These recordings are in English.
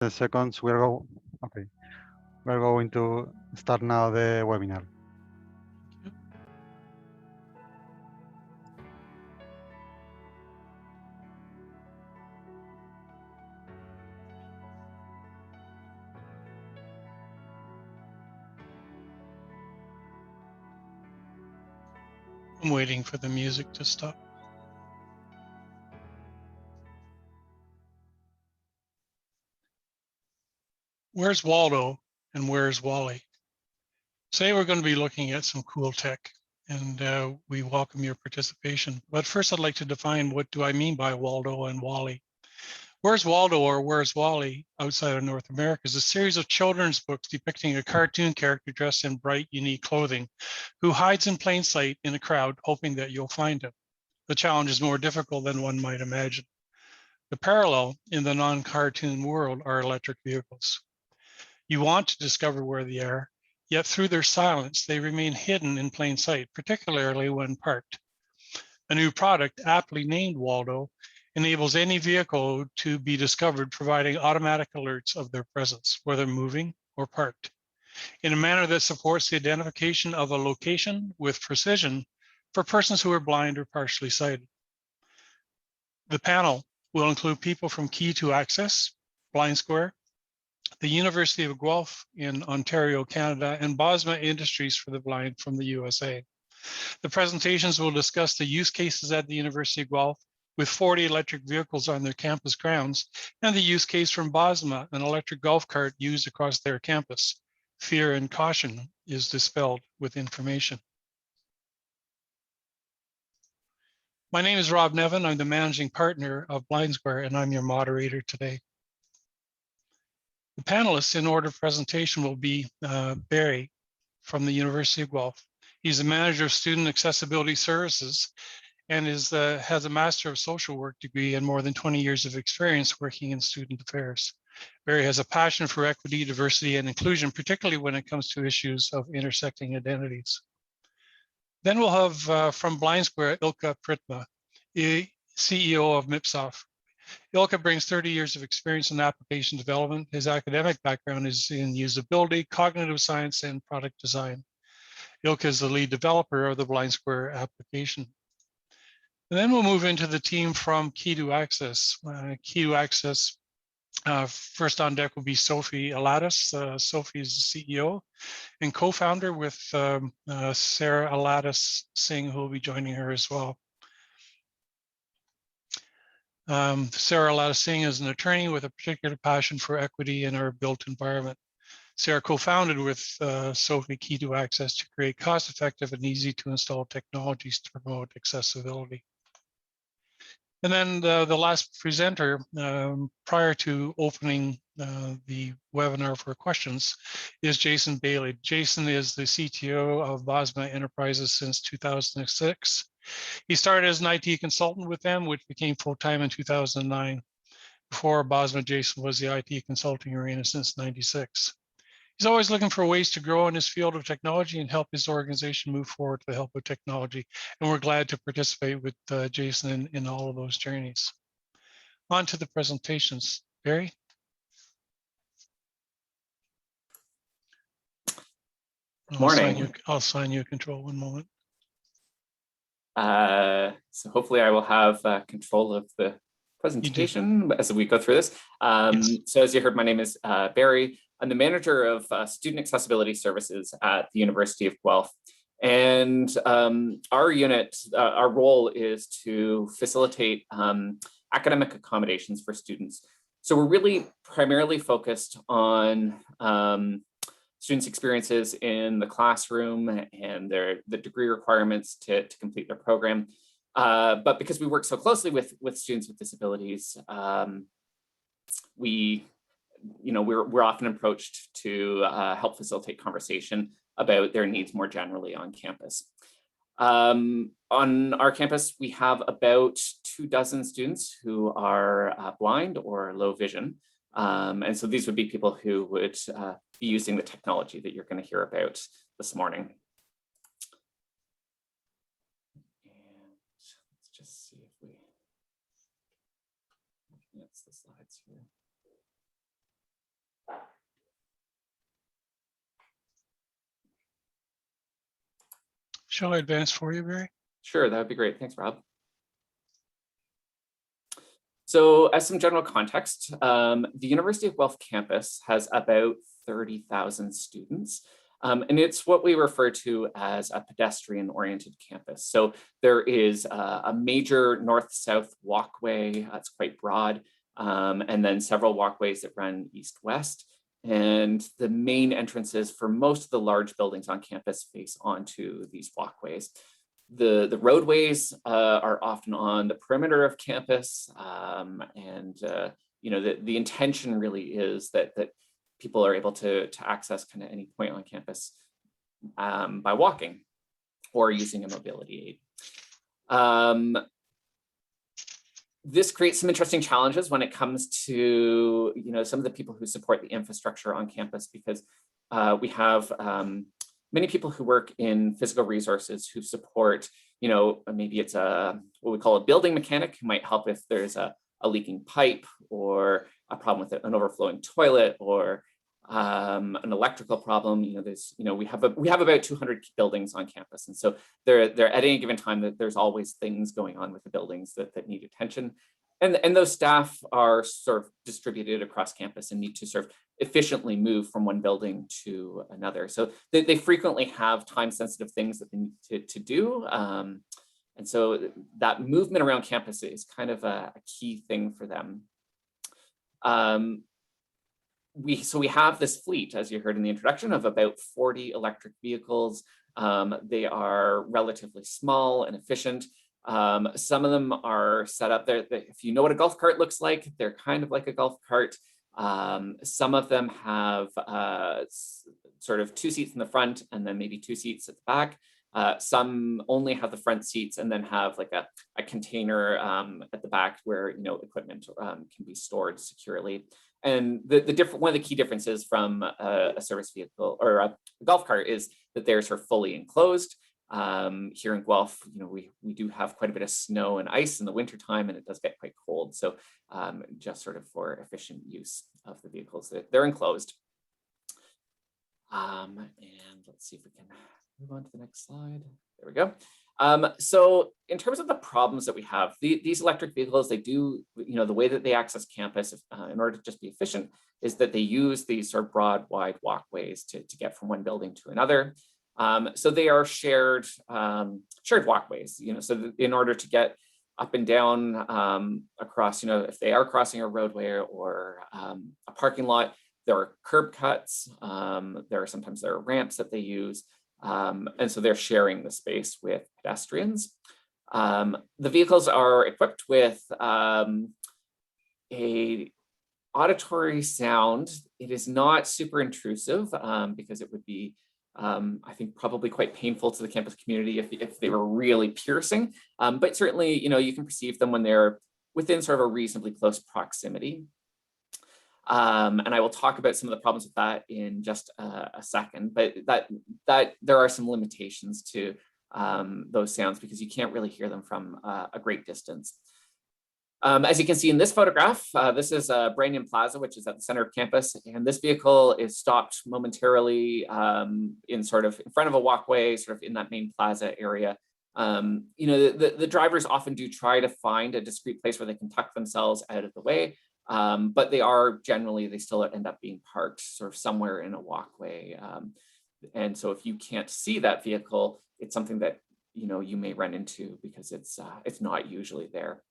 10 seconds. Okay. We're going to start now the webinar. I'm waiting for the music to stop. Where's Waldo and where's Wally? Today we're going to be looking at some cool tech, and we welcome your participation. But first I'd like to define what do I mean by Waldo and Wally. Where's Waldo or Where's Wally outside of North America is a series of children's books depicting a cartoon character dressed in bright, unique clothing who hides in plain sight in a crowd, hoping that you'll find him. The challenge is more difficult than one might imagine. The parallel in the non-cartoon world are electric vehicles. You want to discover where they are, yet through their silence, they remain hidden in plain sight, particularly when parked. A new product, aptly named Waldo, enables any vehicle to be discovered, providing automatic alerts of their presence, whether moving or parked, in a manner that supports the identification of a location with precision for persons who are blind or partially sighted. The panel will include people from Key to Access, Blind Square, the University of Guelph in Ontario, Canada, and Bosma Industries for the Blind from the USA. The presentations will discuss the use cases at the University of Guelph with 40 electric vehicles on their campus grounds, and the use case from Bosma, an electric golf cart used across their campus. Fear and caution is dispelled with information. My name is Rob Nevin. I'm the managing partner of Blind Square, and I'm your moderator today. The panelists in order of presentation will be Barry from the University of Guelph. He's the manager of student accessibility services and has a Master of Social Work degree and more than 20 years of experience working in student affairs. Barry has a passion for equity, diversity, and inclusion, particularly when it comes to issues of intersecting identities. Then we'll have from Blind Square, Ilka Pritma, the CEO of MIPSOF. Ilka brings 30 years of experience in application development. His academic background is in usability, cognitive science, and product design. Ilka is the lead developer of the Blind Square application. And then we'll move into the team from Key to Access. Key to Access, first on deck will be Sophie Alatis. Sophie is the CEO and co-founder with Sarah Alatis Singh, who will be joining her as well. Sarah Alatis Singh is an attorney with a particular passion for equity in our built environment. Sarah co-founded with Sophie Key to Access to create cost-effective and easy to install technologies to promote accessibility. And then the last presenter, prior to opening the webinar for questions, is Jason Bailey. Jason is the CTO of Bosma Enterprises since 2006. He started as an IT consultant with them, which became full-time in 2009. Before Bosma, Jason was the IT consulting arena since '96. He's always looking for ways to grow in his field of technology and help his organization move forward with the help of technology. And we're glad to participate with Jason in all of those journeys. On to the presentations. Barry? Morning. I'll assign you control one moment. So hopefully I will have control of the presentation as we go through this. Yes. So as you heard, my name is Barry. I'm the manager of student accessibility services at the University of Guelph. And our unit, our role is to facilitate academic accommodations for students. So we're really primarily focused on students' experiences in the classroom and the degree requirements to complete their program. But because we work so closely with students with disabilities, we're often approached to help facilitate conversation about their needs more generally on campus. On our campus, we have about 24 students who are blind or low vision. And so these would be people who would be using the technology that you're going to hear about this morning. And let's just see if we advance the slides here. Shall I advance for you, Barry? Sure, that would be great. Thanks, Rob. So as some general context, the University of Guelph campus has about 30,000 students. And it's what we refer to as a pedestrian-oriented campus. So there is a major north-south walkway that's quite broad, and then several walkways that run east-west. And the main entrances for most of the large buildings on campus face onto these walkways. The roadways are often on the perimeter of campus, and you know, the intention really is that people are able to access kind of any point on campus by walking or using a mobility aid. This creates some interesting challenges when it comes to, you know, some of the people who support the infrastructure on campus, because we have many people who work in physical resources who support, you know, maybe it's what we call a building mechanic who might help if there's a leaking pipe or a problem with an overflowing toilet or an electrical problem. You know, there's, you know, we have about 200 buildings on campus, and so they're at any given time that there's always things going on with the buildings that need attention. And those staff are sort of distributed across campus and need to sort of efficiently move from one building to another. So they frequently have time-sensitive things that they need to do. And so that movement around campus is kind of a key thing for them. We have this fleet, as you heard in the introduction, of about 40 electric vehicles. They are relatively small and efficient. Some of them are set up there. If you know what a golf cart looks like, they're kind of like a golf cart. Some of them have sort of 2 seats in the front and then maybe 2 seats at the back. Some only have the front seats and then have like a container at the back where, you know, equipment can be stored securely. And one of the key differences from a service vehicle or a golf cart is that they're sort of fully enclosed. Here in Guelph, you know, we do have quite a bit of snow and ice in the wintertime, and it does get quite cold. So just sort of for efficient use of the vehicles, they're enclosed. And let's see if we can move on to the next slide. There we go. So in terms of the problems that we have, these electric vehicles, they do, you know, the way that they access campus in order to just be efficient is that they use these sort of broad, wide walkways to get from one building to another. So they are shared walkways, you know, so in order to get up and down across, you know, if they are crossing a roadway or a parking lot, there are curb cuts, sometimes there are ramps that they use. And so they're sharing the space with pedestrians. The vehicles are equipped with a auditory sound. It is not super intrusive because it would be, I think, probably quite painful to the campus community if they were really piercing. But certainly, you know, you can perceive them when they're within sort of a reasonably close proximity. And I will talk about some of the problems with that in just a second, but that there are some limitations to those sounds because you can't really hear them from a great distance. As you can see in this photograph, this is Branion Plaza, which is at the center of campus, and this vehicle is stopped momentarily in front of a walkway, sort of in that main plaza area. You know, the drivers often do try to find a discrete place where they can tuck themselves out of the way. But they still end up being parked sort of somewhere in a walkway. And so if you can't see that vehicle, it's something that, you know, you may run into because it's not usually there.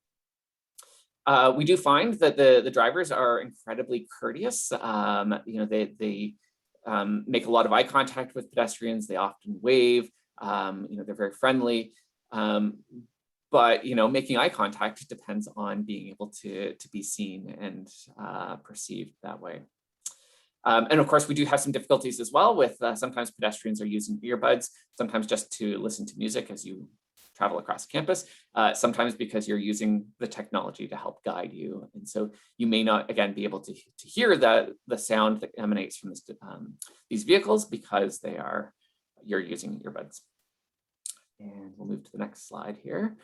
We do find that the drivers are incredibly courteous. You know, they make a lot of eye contact with pedestrians. They often wave. You know, they're very friendly. But, you know, making eye contact depends on being able to be seen and perceived that way. And of course, we do have some difficulties as well with sometimes pedestrians are using earbuds, sometimes just to listen to music as you travel across campus, sometimes because you're using the technology to help guide you. And so you may not, again, be able to hear the sound that emanates from these vehicles because you're using earbuds. And we'll move to the next slide here.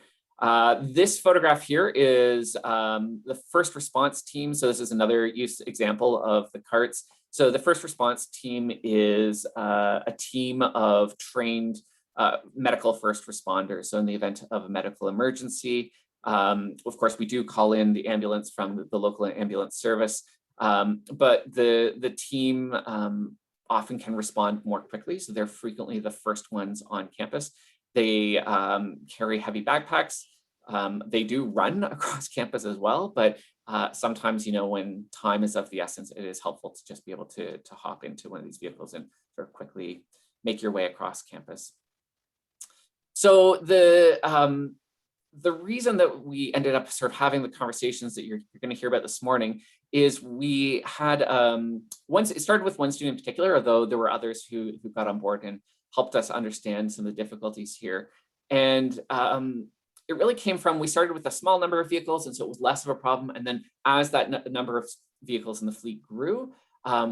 This photograph here is the first response team. So this is another example of the carts. So the first response team is a team of trained medical first responders. So in the event of a medical emergency, of course, we do call in the ambulance from the local ambulance service, but the team often can respond more quickly. So they're frequently the first ones on campus. They carry heavy backpacks. They do run across campus as well, but sometimes, when time is of the essence, it is helpful to just be able to hop into one of these vehicles and sort of quickly make your way across campus. So the reason that we ended up sort of having the conversations that you're going to hear about this morning is we had it started with one student in particular, although there were others who got on board and helped us understand some of the difficulties here. And it really came from, we started with a small number of vehicles, and so it was less of a problem. And then as that number of vehicles in the fleet grew,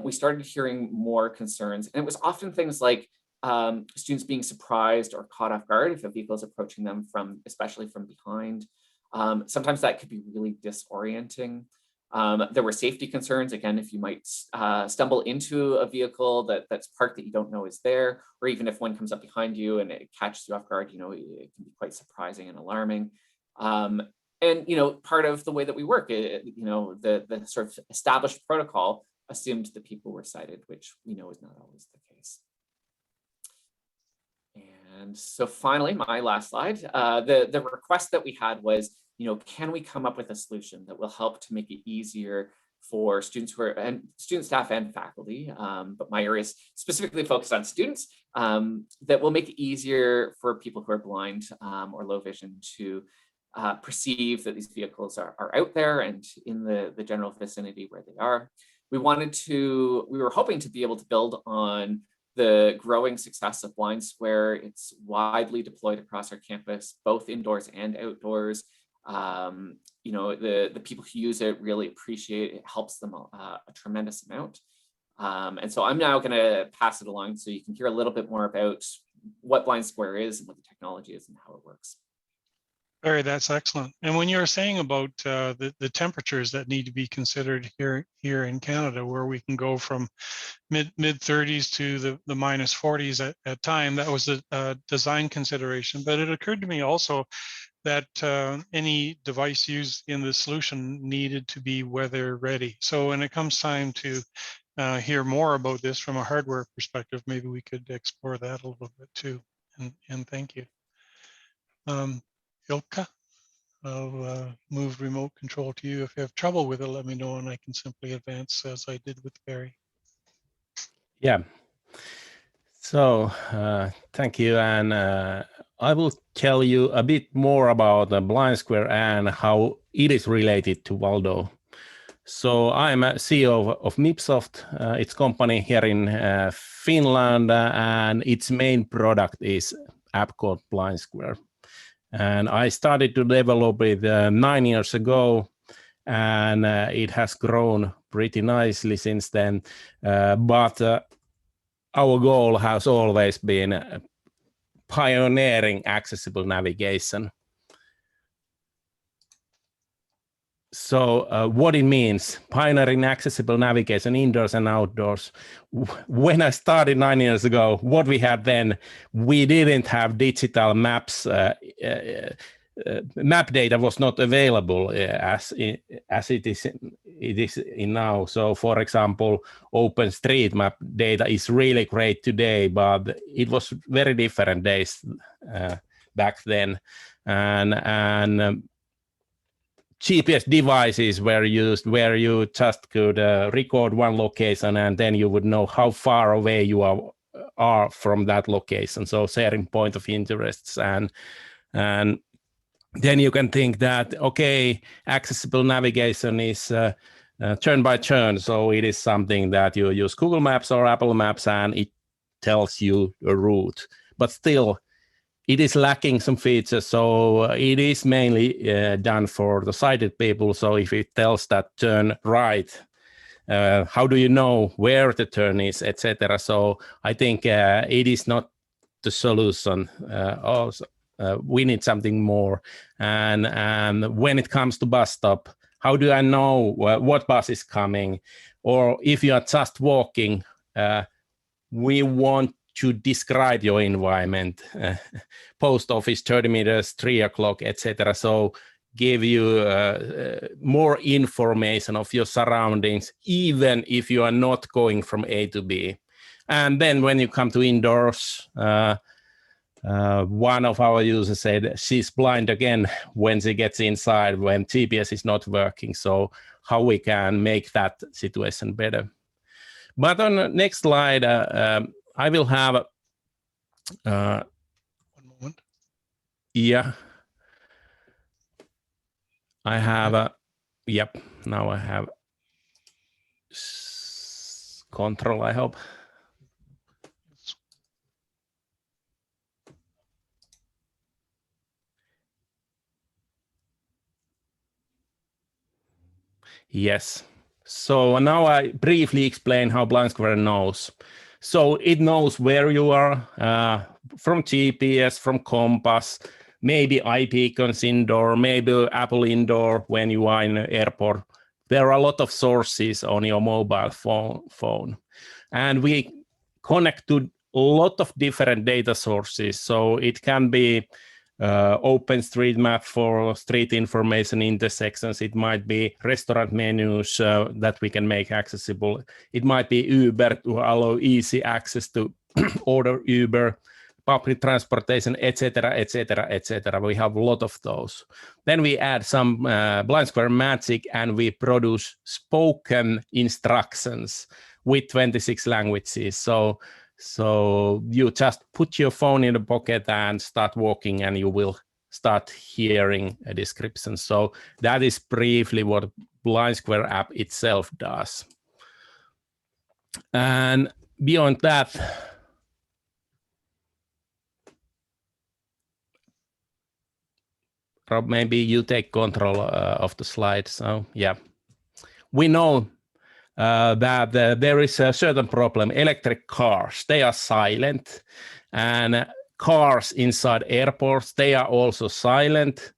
we started hearing more concerns. And it was often things like students being surprised or caught off guard if a vehicle is approaching them especially from behind. Sometimes that could be really disorienting. There were safety concerns, again, if you might stumble into a vehicle that's parked that you don't know is there, or even if one comes up behind you and it catches you off guard, it can be quite surprising and alarming. And part of the way that we work, the sort of established protocol assumed that people were sighted, which we know is not always the case. And so finally, my last slide, the request that we had was, can we come up with a solution that will help to make it easier for students student staff and faculty, but my area is specifically focused on students, that will make it easier for people who are blind or low vision to perceive that these vehicles are out there and in the general vicinity where they are. We were hoping to be able to build on the growing success of Blind Square. It's widely deployed across our campus, both indoors and outdoors. The people who use it really appreciate it. It helps them a tremendous amount. And so I'm now going to pass it along so you can hear a little bit more about what Blind Square is and what the technology is and how it works. Barry, that's excellent. And when you were saying about the temperatures that need to be considered here in Canada, where we can go from mid 30s to the minus 40s at time, that was a design consideration. But it occurred to me also that any device used in the solution needed to be weather ready. So when it comes time to hear more about this from a hardware perspective, maybe we could explore that a little bit too. And thank you. Ilka, I'll move remote control to you. If you have trouble with it, let me know and I can simply advance as I did with Barry. Yeah. So thank you. And I will tell you a bit more about the Blind Square and how it is related to Waldo. So I'm a CEO of Mipsoft. It's a company here in Finland, and its main product is an app called Blind Square. And I started to develop it 9 years ago, and it has grown pretty nicely since then. But our goal has always been pioneering accessible navigation. So what it means, pioneering accessible navigation indoors and outdoors. When I started 9 years ago, what we had then, we didn't have digital maps. Map data was not available as it is in now. So for example, OpenStreetMap data is really great today, but it was very different days back then. And GPS devices were used where you just could record one location and then you would know how far away you are from that location. So sharing point of interests, and then you can think that, okay, accessible navigation is turn by turn. So it is something that you use Google Maps or Apple Maps and it tells you a route, but still it is lacking some features. So it is mainly done for the sighted people. So if it tells that turn right, how do you know where the turn is, etc. So I think it is not the solution. Also, we need something more. And when it comes to bus stop, how do I know what bus is coming? Or if you are just walking, we want to describe your environment, post office 30 meters, 3 o'clock, etc. So give you more information of your surroundings, even if you are not going from A to B. And then when you come to indoors, one of our users said she's blind again when she gets inside, when GPS is not working. So how we can make that situation better. But on the next slide, I will have... One moment. Yeah. I have a... Yep, now I have control, I hope. Yes. So now I briefly explain how Blind Square knows. So it knows where you are from GPS, from compass, maybe iBeacons indoor, maybe Apple indoor when you are in an airport. There are a lot of sources on your mobile phone. And we connect to a lot of different data sources. So it can be OpenStreetMap for street information intersections. It might be restaurant menus that we can make accessible. It might be Uber to allow easy access to order Uber, public transportation, etc., etc., etc. We have a lot of those. Then we add some Blind Square magic and we produce spoken instructions with 26 languages. So you just put your phone in the pocket and start walking and you will start hearing a description. So that is briefly what Blind Square app itself does. And beyond that, Rob, maybe you take control of the slide. So yeah, we know that there is a certain problem. Electric cars, they are silent, and cars inside airports, they are also silent.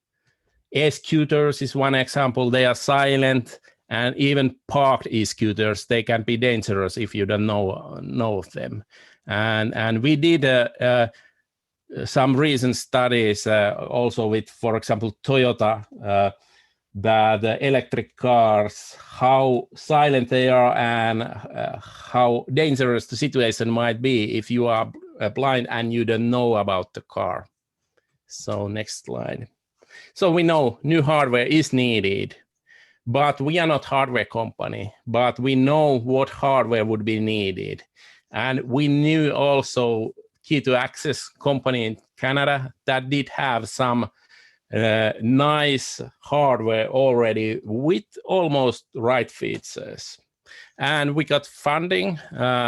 E-scooters is one example, they are silent, and even parked e-scooters, they can be dangerous if you don't know them. And we did some recent studies also with, for example, Toyota, that the electric cars, how silent they are and how dangerous the situation might be if you are blind and you don't know about the car. So next slide. So we know new hardware is needed, but we are not a hardware company, but we know what hardware would be needed. And we knew also Key to Access company in Canada that did have some nice hardware already with almost right features. And we got funding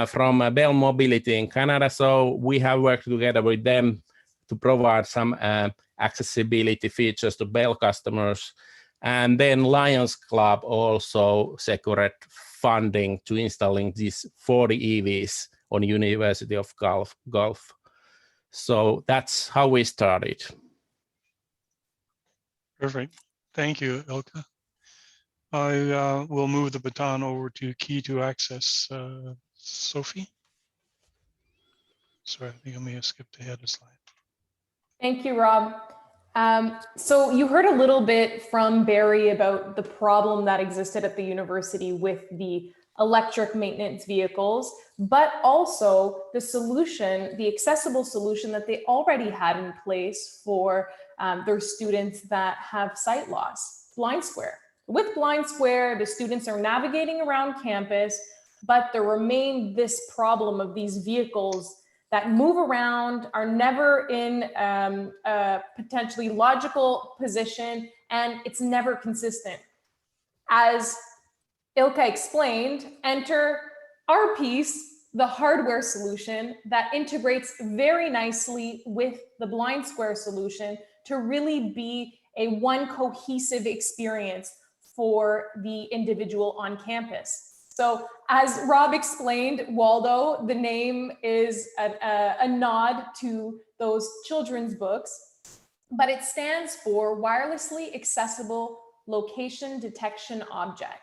from Bell Mobility in Canada. So we have worked together with them to provide some accessibility features to Bell customers. And then Lions Club also secured funding to installing these 40 EVs on University of Gulf. So that's how we started. Perfect. Thank you, Ilkka. I will move the baton over to Key to Access, Sophie. Sorry, I think I may have skipped ahead a slide. Thank you, Rob. So you heard a little bit from Barry about the problem that existed at the university with the electric maintenance vehicles, but also the solution, the accessible solution that they already had in place for their students that have sight loss, Blind Square. With Blind Square, the students are navigating around campus, but there remained this problem of these vehicles that move around, are never in a potentially logical position, and it's never consistent. As Ilkka explained, enter our piece, the hardware solution that integrates very nicely with the Blind Square solution to really be a one cohesive experience for the individual on campus. So as Rob explained, Waldo, the name is a nod to those children's books, but it stands for Wirelessly Accessible Location Detection Object.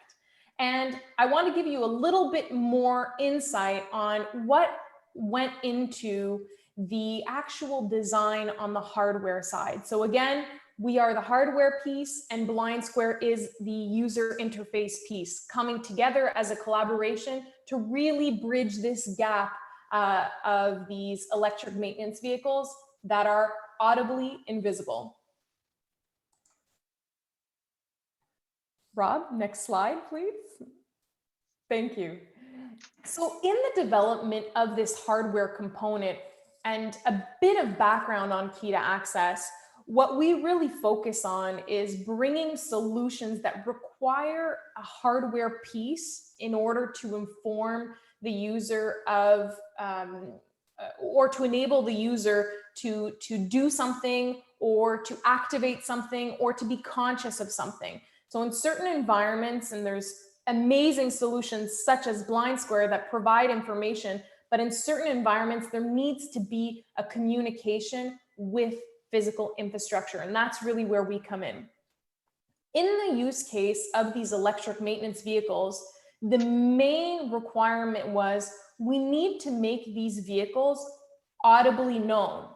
And I want to give you a little bit more insight on what went into the actual design on the hardware side. So again, we are the hardware piece and Blind Square is the user interface piece, coming together as a collaboration to really bridge this gap of these electric maintenance vehicles that are audibly invisible. Rob, next slide, please. Thank you. So in the development of this hardware component and a bit of background on key to access, what we really focus on is bringing solutions that require a hardware piece in order to inform the user of, or to enable the user to do something or to activate something or to be conscious of something. So in certain environments, and there's amazing solutions such as Blind Square that provide information, but in certain environments, there needs to be a communication with physical infrastructure. And that's really where we come in. In the use case of these electric maintenance vehicles, the main requirement was we need to make these vehicles audibly known.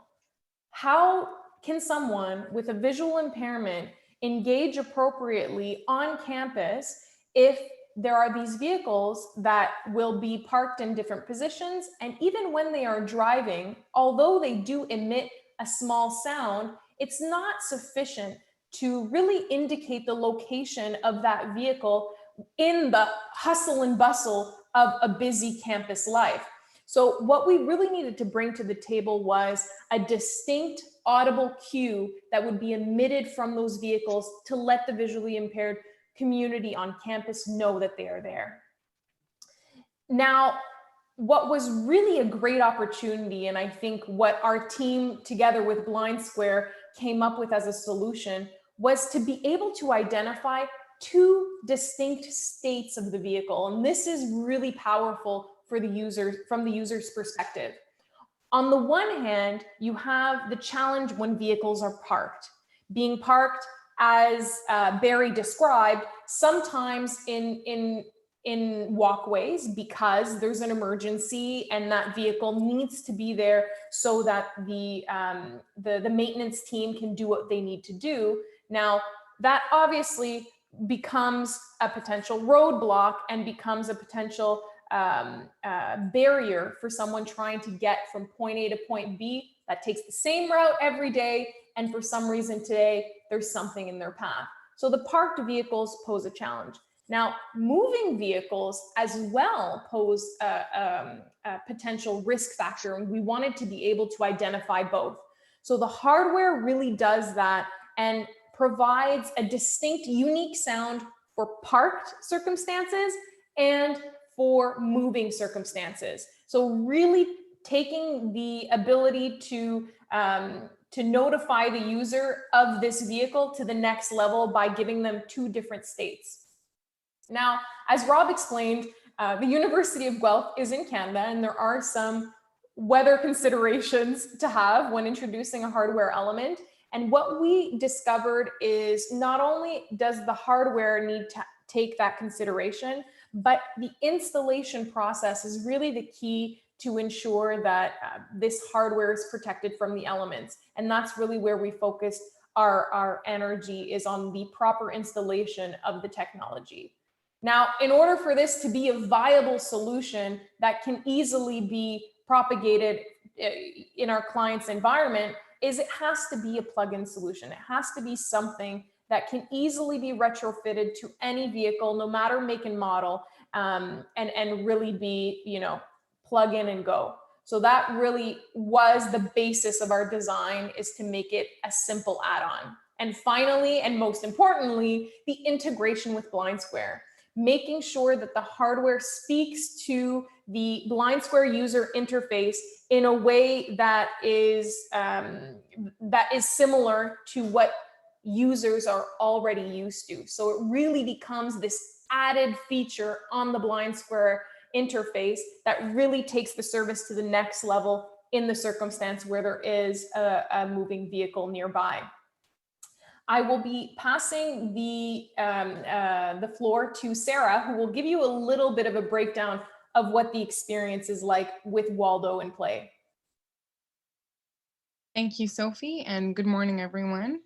How can someone with a visual impairment engage appropriately on campus if there are these vehicles that will be parked in different positions, and even when they are driving, although they do emit a small sound, it's not sufficient to really indicate the location of that vehicle in the hustle and bustle of a busy campus life. So what we really needed to bring to the table was a distinct audible cue that would be emitted from those vehicles to let the visually impaired community on campus know that they are there. Now, what was really a great opportunity, and I think what our team together with Blind Square came up with as a solution, was to be able to identify two distinct states of the vehicle. And this is really powerful for the user, from the user's perspective. On the one hand, you have the challenge when vehicles are parked. Being parked, as Barry described, sometimes in walkways because there's an emergency and that vehicle needs to be there so that the maintenance team can do what they need to do. Now, that obviously becomes a potential roadblock and becomes a potential barrier for someone trying to get from point A to point B that takes the same route every day, and for some reason today, there's something in their path. So the parked vehicles pose a challenge. Now, moving vehicles as well pose a potential risk factor, and we wanted to be able to identify both. So the hardware really does that and provides a distinct, unique sound for parked circumstances and for moving circumstances. So really taking the ability to notify the user of this vehicle to the next level by giving them two different states. Now, as Rob explained, the University of Guelph is in Canada, and there are some weather considerations to have when introducing a hardware element. And what we discovered is not only does the hardware need to take that consideration, but the installation process is really the key to ensure that this hardware is protected from the elements. And that's really where we focused our energy, is on the proper installation of the technology. Now, in order for this to be a viable solution that can easily be propagated in our client's environment, is it has to be a plug-in solution. It has to be something that can easily be retrofitted to any vehicle, no matter make and model, and really be, plug in and go. So that really was the basis of our design, is to make it a simple add-on. And finally, and most importantly, the integration with Blind Square, making sure that the hardware speaks to the Blind Square user interface in a way that is similar to what users are already used to. So it really becomes this added feature on the Blind Square interface that really takes the service to the next level in the circumstance where there is a moving vehicle nearby. I will be passing the floor to Sarah, who will give you a little bit of a breakdown of what the experience is like with Waldo in play. Thank you, Sophie, and good morning, everyone.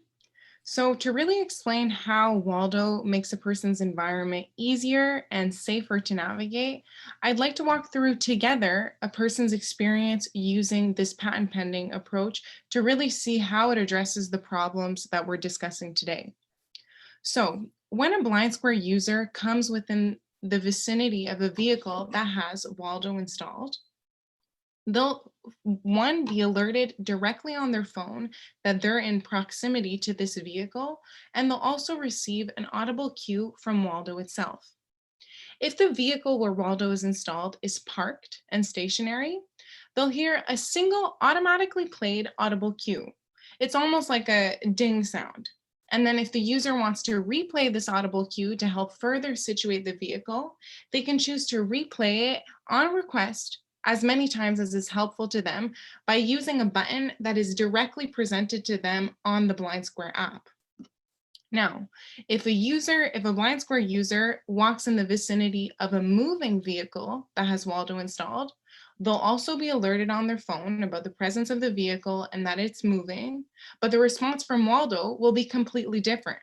So to really explain how Waldo makes a person's environment easier and safer to navigate, I'd like to walk through together a person's experience using this patent pending approach to really see how it addresses the problems that we're discussing today. So when a blind square user comes within the vicinity of a vehicle that has Waldo installed, they'll be alerted directly on their phone that they're in proximity to this vehicle, and they'll also receive an audible cue from Waldo itself. If the vehicle where Waldo is installed is parked and stationary, they'll hear a single automatically played audible cue. It's almost like a ding sound. And then if the user wants to replay this audible cue to help further situate the vehicle, they can choose to replay it on request as many times as is helpful to them by using a button that is directly presented to them on the Blind Square app. Now, if a Blind Square user walks in the vicinity of a moving vehicle that has Waldo installed, they'll also be alerted on their phone about the presence of the vehicle and that it's moving, but the response from Waldo will be completely different.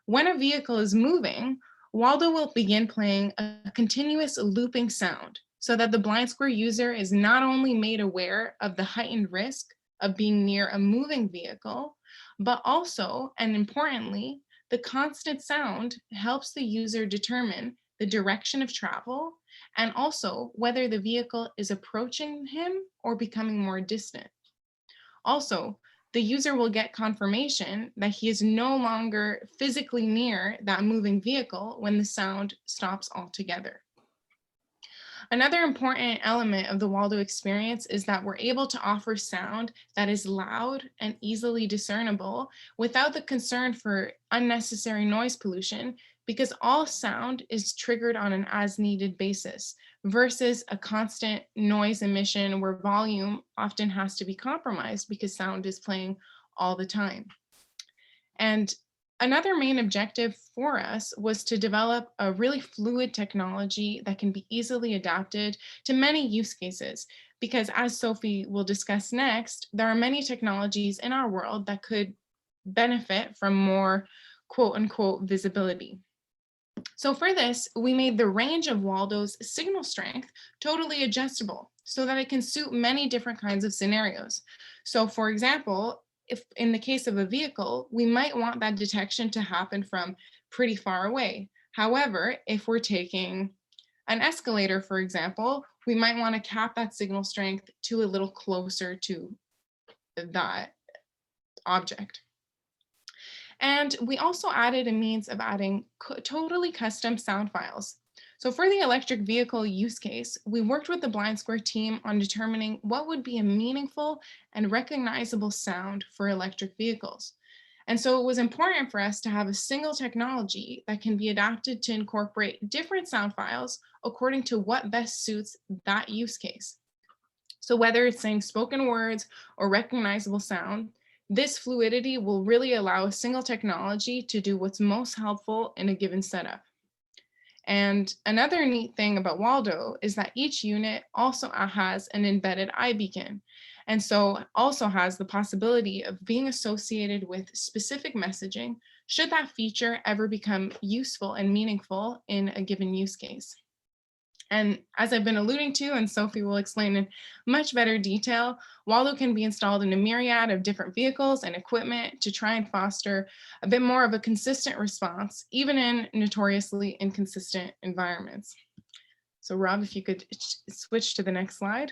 When a vehicle is moving, Waldo will begin playing a continuous looping sound, so that the Blind Square user is not only made aware of the heightened risk of being near a moving vehicle, but also, and importantly, the constant sound helps the user determine the direction of travel and also whether the vehicle is approaching him or becoming more distant. Also, the user will get confirmation that he is no longer physically near that moving vehicle when the sound stops altogether. Another important element of the Waldo experience is that we're able to offer sound that is loud and easily discernible without the concern for unnecessary noise pollution, because all sound is triggered on an as-needed basis versus a constant noise emission where volume often has to be compromised because sound is playing all the time. And another main objective for us was to develop a really fluid technology that can be easily adapted to many use cases, because as Sophie will discuss next, there are many technologies in our world that could benefit from more quote unquote visibility. So for this, we made the range of Waldo's signal strength totally adjustable so that it can suit many different kinds of scenarios. So for example, if in the case of a vehicle, we might want that detection to happen from pretty far away. However, if we're taking an escalator, for example, we might want to cap that signal strength to a little closer to that object. And we also added a means of adding totally custom sound files. So for the electric vehicle use case, we worked with the Blind Square team on determining what would be a meaningful and recognizable sound for electric vehicles. And so it was important for us to have a single technology that can be adapted to incorporate different sound files according to what best suits that use case. So whether it's saying spoken words or recognizable sound, this fluidity will really allow a single technology to do what's most helpful in a given setup. And another neat thing about Waldo is that each unit also has an embedded iBeacon, and so also has the possibility of being associated with specific messaging should that feature ever become useful and meaningful in a given use case. And as I've been alluding to, and Sophie will explain in much better detail, Waldo can be installed in a myriad of different vehicles and equipment to try and foster a bit more of a consistent response, even in notoriously inconsistent environments. So Rob, if you could switch to the next slide.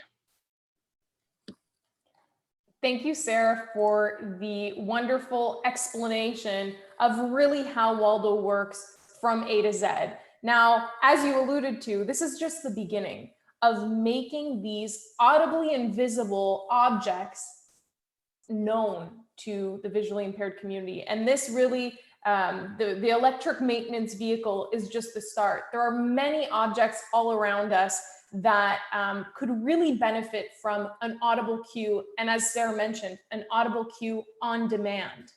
Thank you, Sarah, for the wonderful explanation of really how Waldo works from A to Z. Now, as you alluded to, this is just the beginning of making these audibly invisible objects known to the visually impaired community. And this really, the electric maintenance vehicle is just the start. There are many objects all around us that could really benefit from an audible cue. And as Sarah mentioned, an audible cue on demand.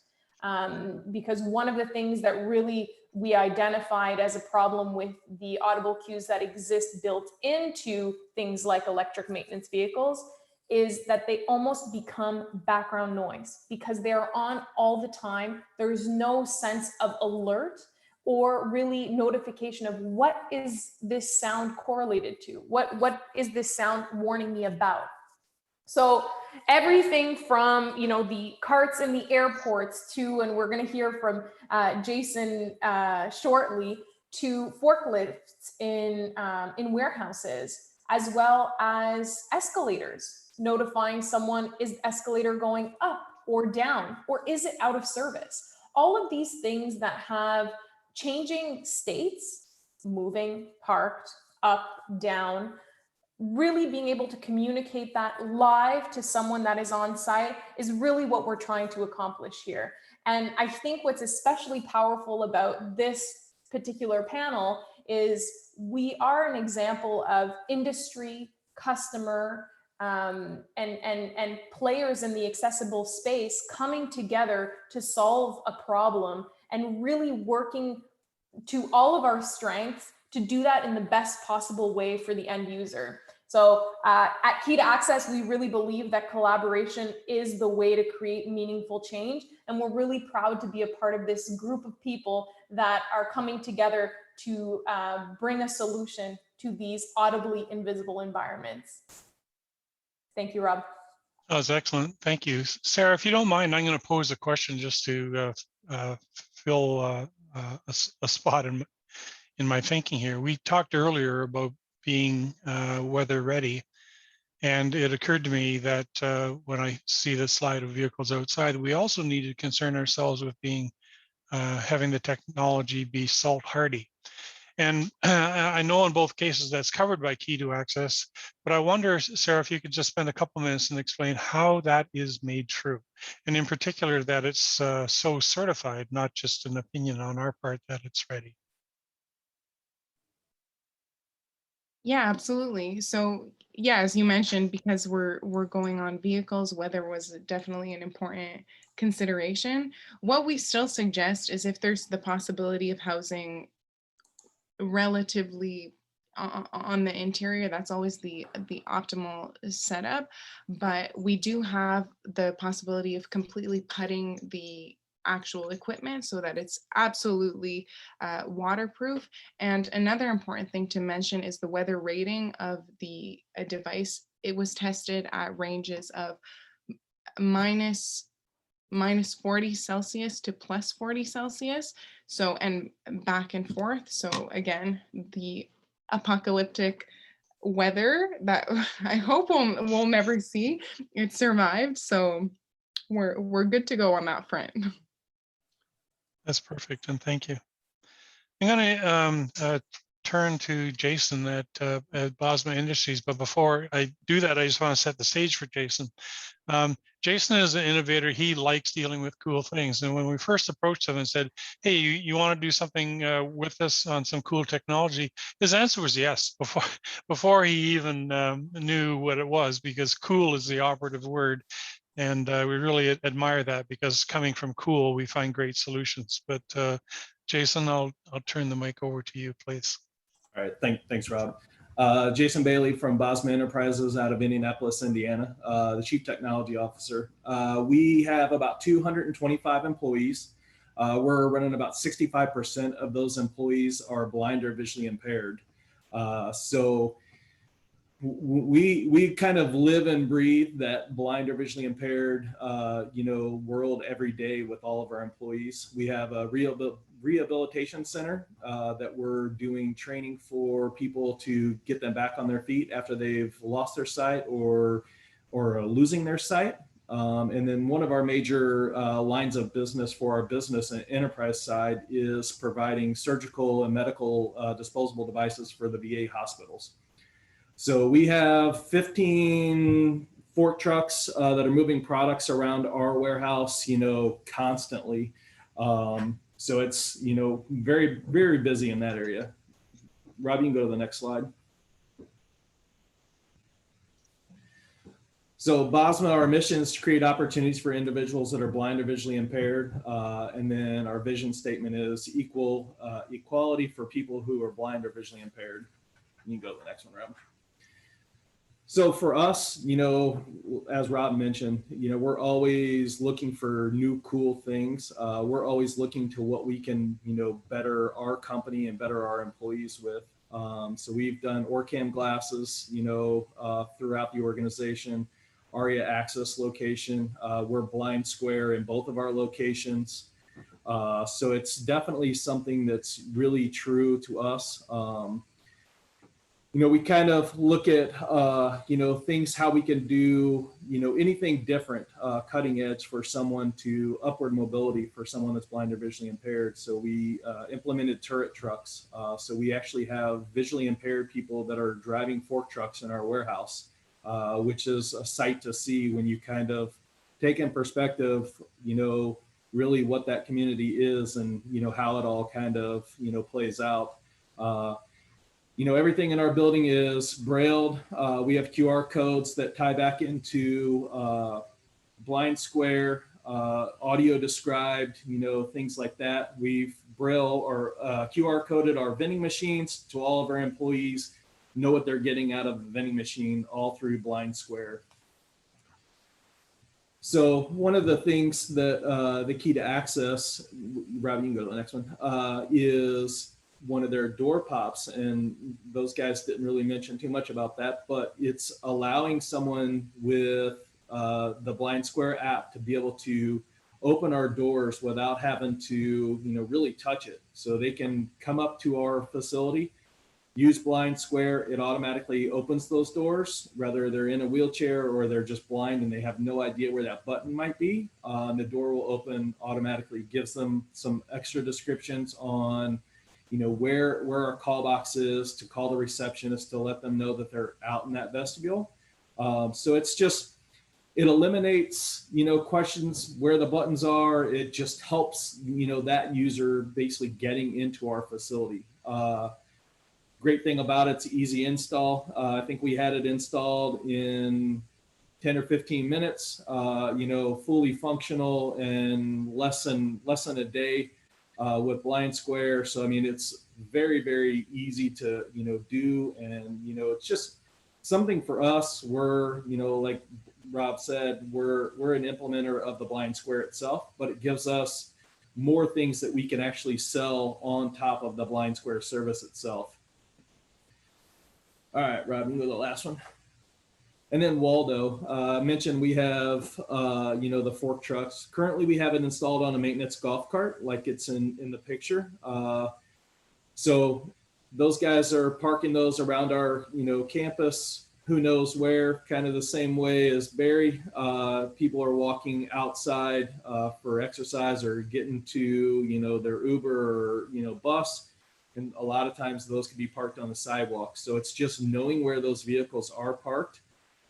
Because one of the things that really we identified as a problem with the audible cues that exist built into things like electric maintenance vehicles is that they almost become background noise because they're on all the time. There's no sense of alert or really notification of what is this sound correlated to? What is this sound warning me about? So everything from, you know, the carts in the airports to, and we're going to hear from Jason shortly, to forklifts in warehouses, as well as escalators, notifying someone, is the escalator going up or down, or is it out of service? All of these things that have changing states, moving, parked, up, down, really being able to communicate that live to someone that is on site is really what we're trying to accomplish here. And I think what's especially powerful about this particular panel is we are an example of industry, customer, and players in the accessible space coming together to solve a problem and really working to all of our strengths to do that in the best possible way for the end user. So at Key to Access, we really believe that collaboration is the way to create meaningful change. And we're really proud to be a part of this group of people that are coming together to bring a solution to these audibly invisible environments. Thank you, Rob. That was excellent. Thank you. Sarah, if you don't mind, I'm going to pose a question just to fill a spot in my thinking here. We talked earlier about being weather ready, and it occurred to me that when I see the slide of vehicles outside, we also need to concern ourselves with being having the technology be salt hardy. And I know in both cases that's covered by Key to Access, but I wonder, Sarah, if you could just spend a couple minutes and explain how that is made true, and in particular that it's so certified, not just an opinion on our part that it's ready. Yeah, absolutely. So yeah, as you mentioned, because we're going on vehicles, weather was definitely an important consideration. What we still suggest is if there's the possibility of housing relatively on the interior, that's always the optimal setup. But we do have the possibility of completely cutting the actual equipment so that it's absolutely waterproof. And another important thing to mention is the weather rating of the device. It was tested at ranges of minus 40 Celsius to plus 40 Celsius. So, and back and forth. So again, the apocalyptic weather that I hope we'll never see, it survived. So we're good to go on that front. That's perfect, and thank you. I'm going to turn to Jason at Bosma Industries, but before I do that, I just want to set the stage for Jason. Jason is an innovator. He likes dealing with cool things. And when we first approached him and said, hey, you want to do something with us on some cool technology? His answer was yes, before he even knew what it was, because cool is the operative word. And we really admire that, because coming from cool, we find great solutions. But Jason, I'll turn the mic over to you, please. All right, thanks, Rob. Jason Bailey from Bosma Enterprises out of Indianapolis, Indiana, the Chief Technology Officer. We have about 225 employees. We're running about 65% of those employees are blind or visually impaired. So we kind of live and breathe that blind or visually impaired, world every day with all of our employees. We have a rehabilitation center that we're doing training for people to get them back on their feet after they've lost their sight or losing their sight. And then one of our major lines of business for our business and enterprise side is providing surgical and medical disposable devices for the VA hospitals. So we have 15 fork trucks that are moving products around our warehouse, constantly. So it's, very, very busy in that area. Rob, you can go to the next slide. So BOSMA, our mission is to create opportunities for individuals that are blind or visually impaired. And then our vision statement is equality for people who are blind or visually impaired. You can go to the next one, Rob. So for us, you know, as Rob mentioned, you know, we're always looking for new cool things. We're always looking to what we can, you know, better our company and better our employees with. So we've done OrCam glasses, you know, throughout the organization, ARIA access location. We're blind square in both of our locations. So it's definitely something that's really true to us. You know, we kind of look at, you know, things, how we can do, you know, anything different, cutting edge for someone to upward mobility for someone that's blind or visually impaired. So we implemented turret trucks. So we actually have visually impaired people that are driving fork trucks in our warehouse, which is a sight to see when you kind of take in perspective, you know, really what that community is and, you know, how it all kind of, you know, plays out. You know, everything in our building is brailled. We have QR codes that tie back into blind square, audio described, you know, things like that. We've braille or QR coded our vending machines to all of our employees, know what they're getting out of the vending machine all through blind square. So one of the things that the key to access, Rob, you can go to the next one, is one of their door pops, and those guys didn't really mention too much about that, but it's allowing someone with the Blind Square app to be able to open our doors without having to, you know, really touch it. So they can come up to our facility, use Blind Square, it automatically opens those doors, whether they're in a wheelchair or they're just blind and they have no idea where that button might be. The door will open automatically, gives them some extra descriptions on, you know, where our call box is, to call the receptionist to let them know that they're out in that vestibule. So it's just, it eliminates, you know, questions where the buttons are. It just helps, you know, that user basically getting into our facility. Great thing about it's easy install. I think we had it installed in 10 or 15 minutes, you know, fully functional and less than a day. With Blind Square. So, I mean, it's very, very easy to, you know, do. And, you know, it's just something for us. We're, you know, like Rob said, we're an implementer of the Blind Square itself, but it gives us more things that we can actually sell on top of the Blind Square service itself. All right, Rob, you can go to the last one. And then Waldo, mentioned we have, you know, the fork trucks. Currently, we have it installed on a maintenance golf cart, like it's in the picture. So those guys are parking those around our, you know, campus, who knows where, kind of the same way as Barry. People are walking outside for exercise or getting to, you know, their Uber or, you know, bus. And a lot of times those can be parked on the sidewalk. So it's just knowing where those vehicles are parked.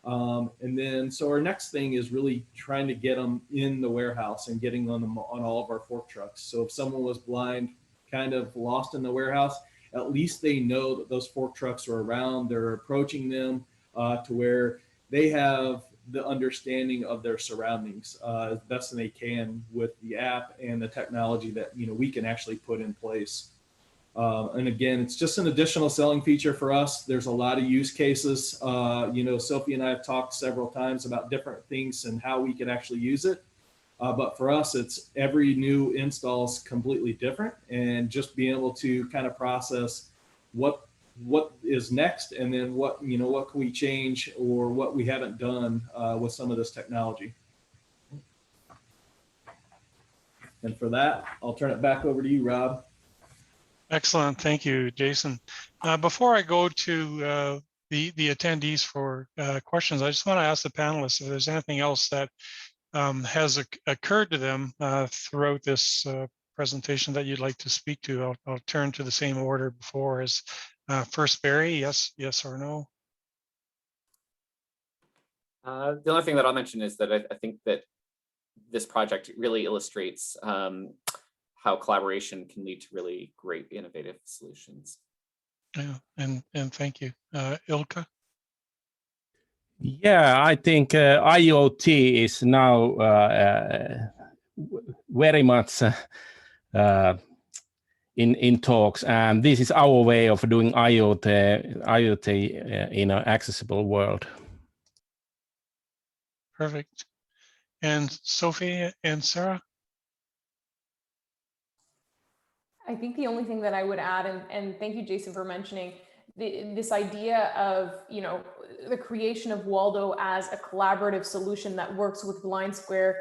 And then, so our next thing is really trying to get them in the warehouse and getting on all of our fork trucks. So if someone was blind, kind of lost in the warehouse, at least they know that those fork trucks are around, they're approaching them to where they have the understanding of their surroundings as best they can with the app and the technology that, you know, we can actually put in place. And again, it's just an additional selling feature for us. There's a lot of use cases. You know, Sophie and I have talked several times about different things and how we could actually use it. But for us, it's every new install is completely different, and just being able to kind of process what is next, and then what, you know, what can we change or what we haven't done with some of this technology. And for that, I'll turn it back over to you, Rob. Excellent. Thank you, Jason. Before I go to the attendees for questions, I just want to ask the panelists if there's anything else that has occurred to them throughout this presentation that you'd like to speak to. I'll turn to the same order before as first Barry, yes or no? The only thing that I'll mention is that I think that this project really illustrates how collaboration can lead to really great innovative solutions. Yeah, and thank you. Ilka? Yeah, I think IoT is now very much in talks, and this is our way of doing IoT in an accessible world. Perfect. And Sophie and Sarah? I think the only thing that I would add, and thank you, Jason, for mentioning this idea of, you know, the creation of Waldo as a collaborative solution that works with Blind Square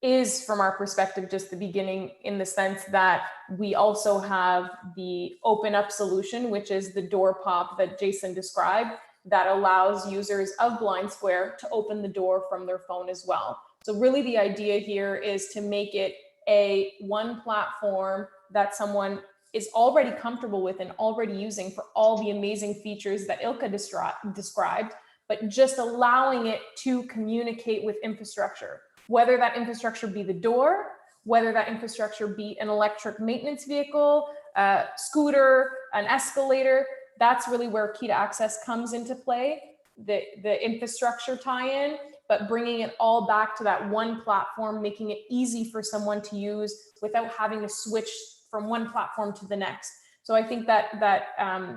is, from our perspective, just the beginning, in the sense that we also have the open up solution, which is the door pop that Jason described, that allows users of Blind Square to open the door from their phone as well. So really the idea here is to make it a one platform that someone is already comfortable with and already using for all the amazing features that Ilka described, but just allowing it to communicate with infrastructure, whether that infrastructure be the door, whether that infrastructure be an electric maintenance vehicle, a scooter, an escalator. That's really where key to access comes into play, the infrastructure tie-in, but bringing it all back to that one platform, making it easy for someone to use without having to switch from one platform to the next. So I think that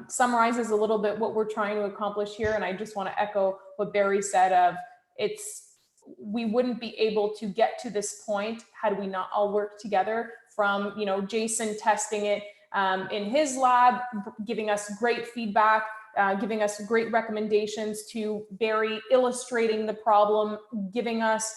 summarizes a little bit what we're trying to accomplish here. And I just want to echo what Barry said of we wouldn't be able to get to this point had we not all worked together, from, you know, Jason testing it in his lab, giving us great feedback, giving us great recommendations, to Barry illustrating the problem, giving us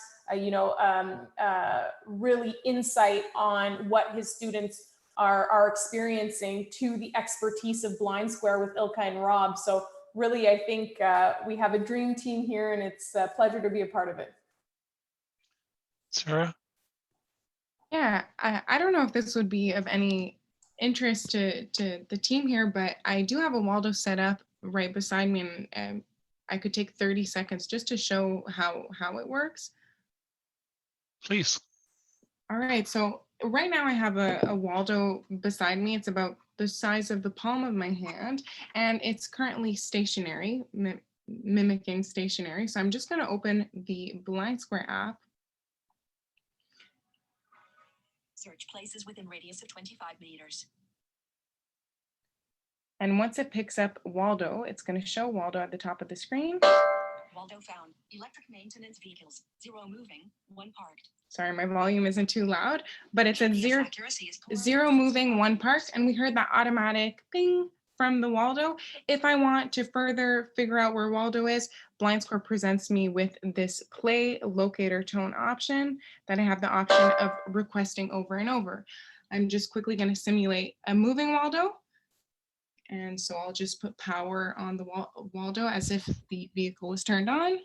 really insight on what his students are experiencing, to the expertise of Blind Square with Ilka and Rob. So really, I think we have a dream team here, and it's a pleasure to be a part of it. Sarah? Yeah, I don't know if this would be of any interest to the team here, but I do have a Waldo set up right beside me, and I could take 30 seconds just to show how it works. Please. All right, so right now I have a Waldo beside me. It's about the size of the palm of my hand, and it's currently stationary, mimicking stationary. So I'm just going to open the Blind Square app. Search places within radius of 25 meters. And once it picks up Waldo, it's going to show Waldo at the top of the screen. Waldo found. Electric maintenance vehicles. 0 moving, 1 parked. Sorry, my volume isn't too loud, but it said 0 moving, 1 parked, and we heard that automatic ping from the Waldo. If I want to further figure out where Waldo is, Blind Square presents me with this play locator tone option that I have the option of requesting over and over. I'm just quickly going to simulate a moving Waldo. And so I'll just put power on the Waldo as if the vehicle was turned on.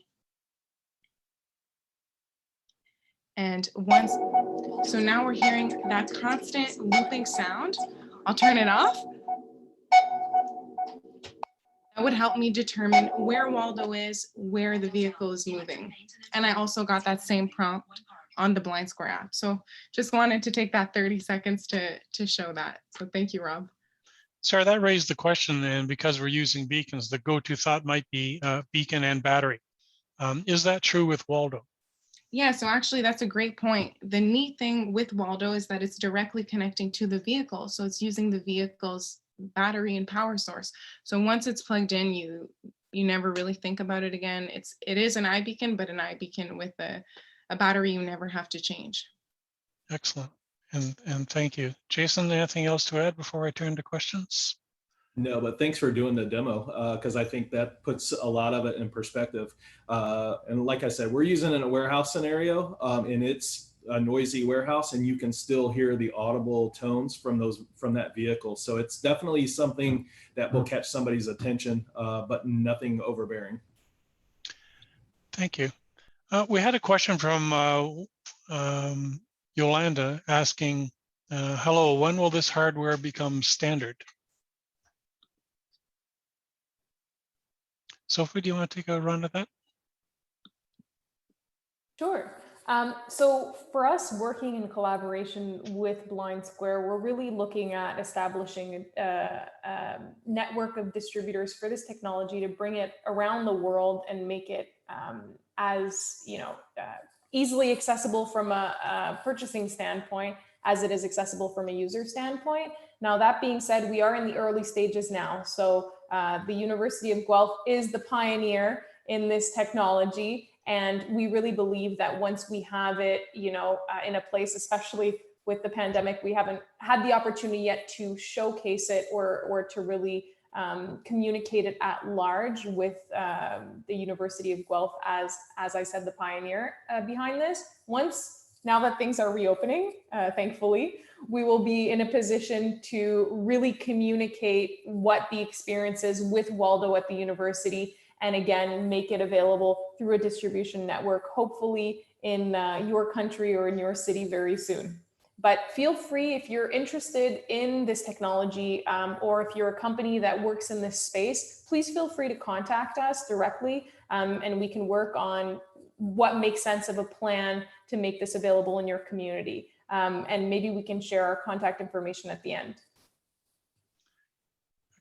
And so now we're hearing that constant looping sound. I'll turn it off. That would help me determine where Waldo is, where the vehicle is moving. And I also got that same prompt on the Blind Square app. So just wanted to take that 30 seconds to show that. So thank you, Rob. Sarah, that raised the question, and because we're using beacons, the go-to thought might be beacon and battery. Is that true with Waldo? Yeah, so actually that's a great point. The neat thing with Waldo is that it's directly connecting to the vehicle. So it's using the vehicle's battery and power source. So once it's plugged in, you never really think about it again. It is an iBeacon, but an iBeacon with a battery you never have to change. Excellent. And thank you. Jason, anything else to add before I turn to questions? No, but thanks for doing the demo, because I think that puts a lot of it in perspective. And like I said, we're using it in a warehouse scenario, and it's a noisy warehouse, and you can still hear the audible tones from that vehicle. So it's definitely something that will catch somebody's attention, but nothing overbearing. Thank you. We had a question from Yolanda asking, hello, when will this hardware become standard? Sophie, do you want to take a run at that? Sure. So for us working in collaboration with Blind Square, we're really looking at establishing a network of distributors for this technology to bring it around the world and make it as easily accessible from a purchasing standpoint as it is accessible from a user standpoint. Now, that being said, we are in the early stages now. So the University of Guelph is the pioneer in this technology. And we really believe that once we have it, in a place, especially with the pandemic, we haven't had the opportunity yet to showcase it or to really communicate it at large with the University of Guelph as I said, the pioneer behind this. Now that things are reopening, thankfully, we will be in a position to really communicate what the experience is with Waldo at the university, and again, make it available through a distribution network, hopefully in your country or in your city very soon. But feel free, if you're interested in this technology, or if you're a company that works in this space, please feel free to contact us directly, and we can work on what makes sense of a plan to make this available in your community. And maybe we can share our contact information at the end.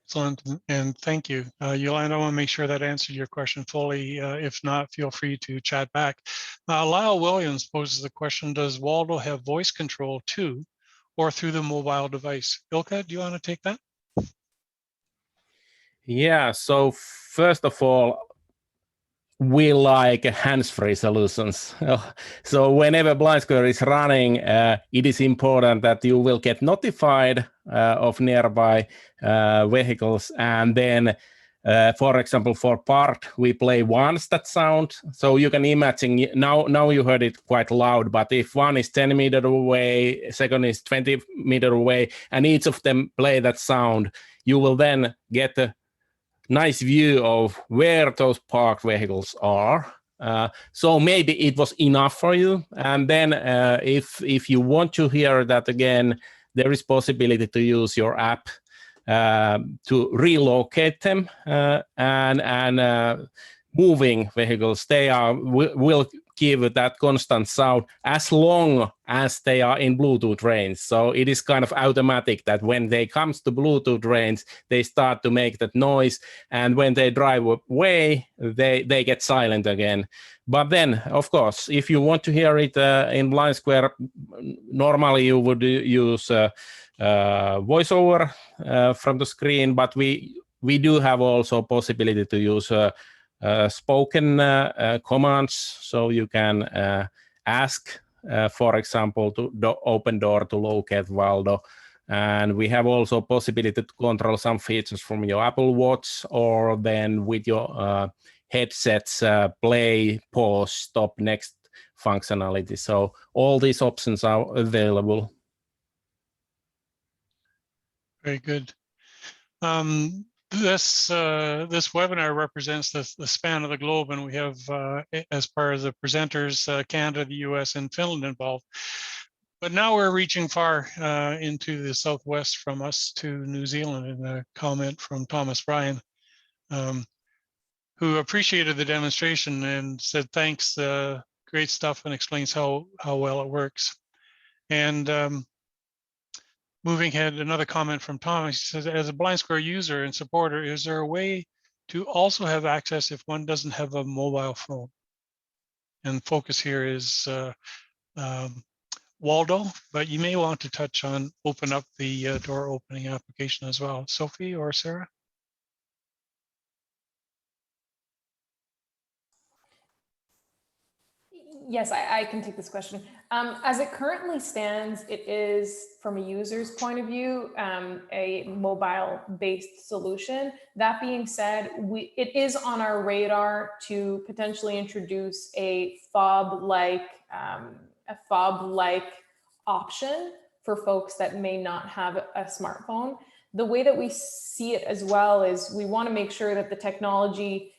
Excellent, and thank you. Yolanda, I want to make sure that answered your question fully. If not, feel free to chat back. Lyle Williams poses the question, does Waldo have voice control too, or through the mobile device? Ilka, do you want to take that? Yeah, so first of all, we like hands-free solutions. So whenever Blind Square is running, it is important that you will get notified of nearby vehicles. And then, for example, for part, we play once that sound. So you can imagine, now you heard it quite loud, but if one is 10 meters away, second is 20 meters away, and each of them play that sound, you will then get a nice view of where those parked vehicles are. So maybe it was enough for you. And then if you want to hear that again, there is possibility to use your app to relocate them, and moving vehicles, they will give that constant sound as long as they are in Bluetooth range. So it is kind of automatic that when they come to Bluetooth range, they start to make that noise. And when they drive away, they get silent again. But then, of course, if you want to hear it in Blind Square, normally you would use voiceover from the screen, but we do have also possibility to use spoken commands, so you can ask, for example, to open door to locate Waldo. And we have also possibility to control some features from your Apple Watch, or then with your headsets, play, pause, stop, next functionality. So all these options are available. Very good. This webinar represents the span of the globe, and we have, as part of the presenters, Canada, the US, and Finland involved. But now we're reaching far into the southwest from us to New Zealand, and a comment from Thomas Bryan, who appreciated the demonstration and said, thanks, great stuff, and explains how well it works. And moving ahead, another comment from Thomas. He says, as a Blind Square user and supporter, is there a way to also have access if one doesn't have a mobile phone? And focus here is Waldo, but you may want to touch on open up the door opening application as well. Sophie or Sarah? Yes, I can take this question. As it currently stands, it is, from a user's point of view, a mobile-based solution. That being said, it is on our radar to potentially introduce a fob-like option for folks that may not have a smartphone. The way that we see it as well is we want to make sure that the technology,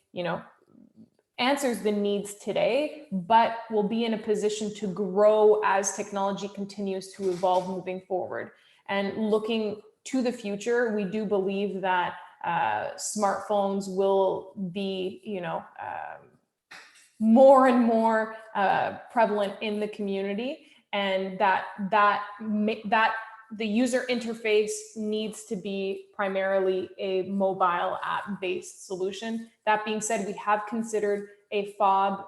answers the needs today, but will be in a position to grow as technology continues to evolve moving forward. And looking to the future, we do believe that smartphones will be, more and more prevalent in the community, and that the user interface needs to be primarily a mobile app-based solution. That being said, we have considered a fob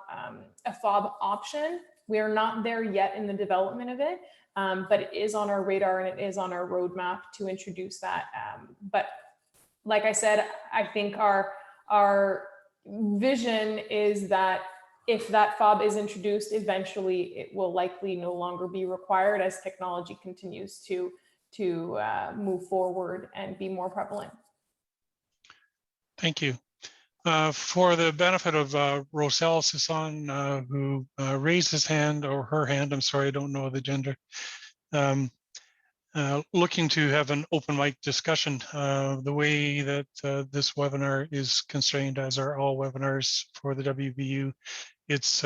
option. We are not there yet in the development of it, but it is on our radar and it is on our roadmap to introduce that. But like I said, I think our vision is that if that fob is introduced, eventually it will likely no longer be required as technology continues to move forward and be more prevalent. Thank you. For the benefit of Roselle Sisson, who raised his hand, or her hand, I'm sorry, I don't know the gender, looking to have an open mic discussion. The way that this webinar is constrained, as are all webinars for the WBU, it's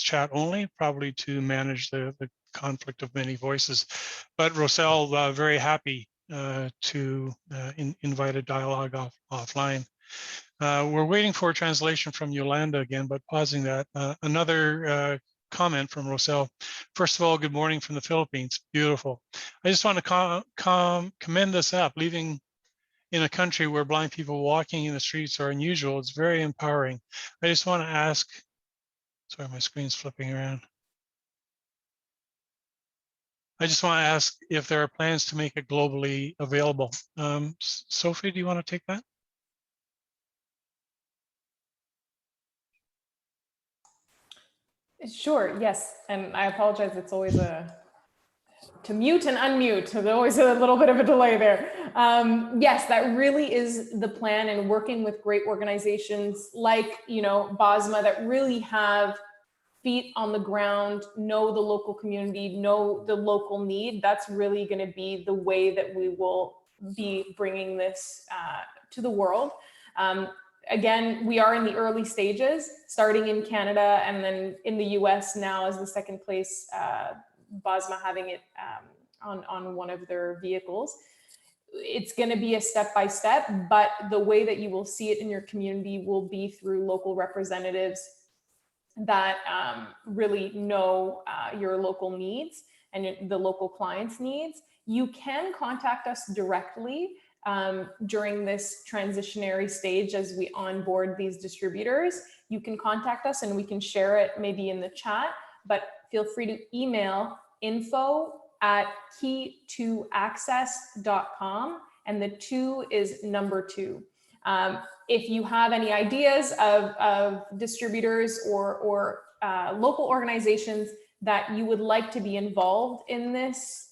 chat only, probably to manage the conflict of many voices. But Roselle, very happy to invite a dialogue offline. We're waiting for a translation from Yolanda again, but pausing that. Another comment from Roselle. First of all, good morning from the Philippines. Beautiful. I just want to commend this app. Living in a country where blind people walking in the streets are unusual, it's very empowering. I just want to ask, sorry, my screen's flipping around. I just want to ask if there are plans to make it globally available. Sophie, do you want to take that? Sure, yes. And I apologize, it's always to mute and unmute. There's always a little bit of a delay there. Yes, that really is the plan, and working with great organizations like, BOSMA that really have feet on the ground, know the local community, know the local need. That's really going to be the way that we will be bringing this to the world. Again, we are in the early stages, starting in Canada and then in the US now as the second place, BOSMA having it on one of their vehicles. It's going to be a step-by-step, but the way that you will see it in your community will be through local representatives that really know your local needs and the local clients' needs. You can contact us directly during this transitionary stage as we onboard these distributors. You can contact us and we can share it maybe in the chat, but feel free to email info@key2access.com, and the 2 is number 2. If you have any ideas of distributors or local organizations that you would like to be involved in this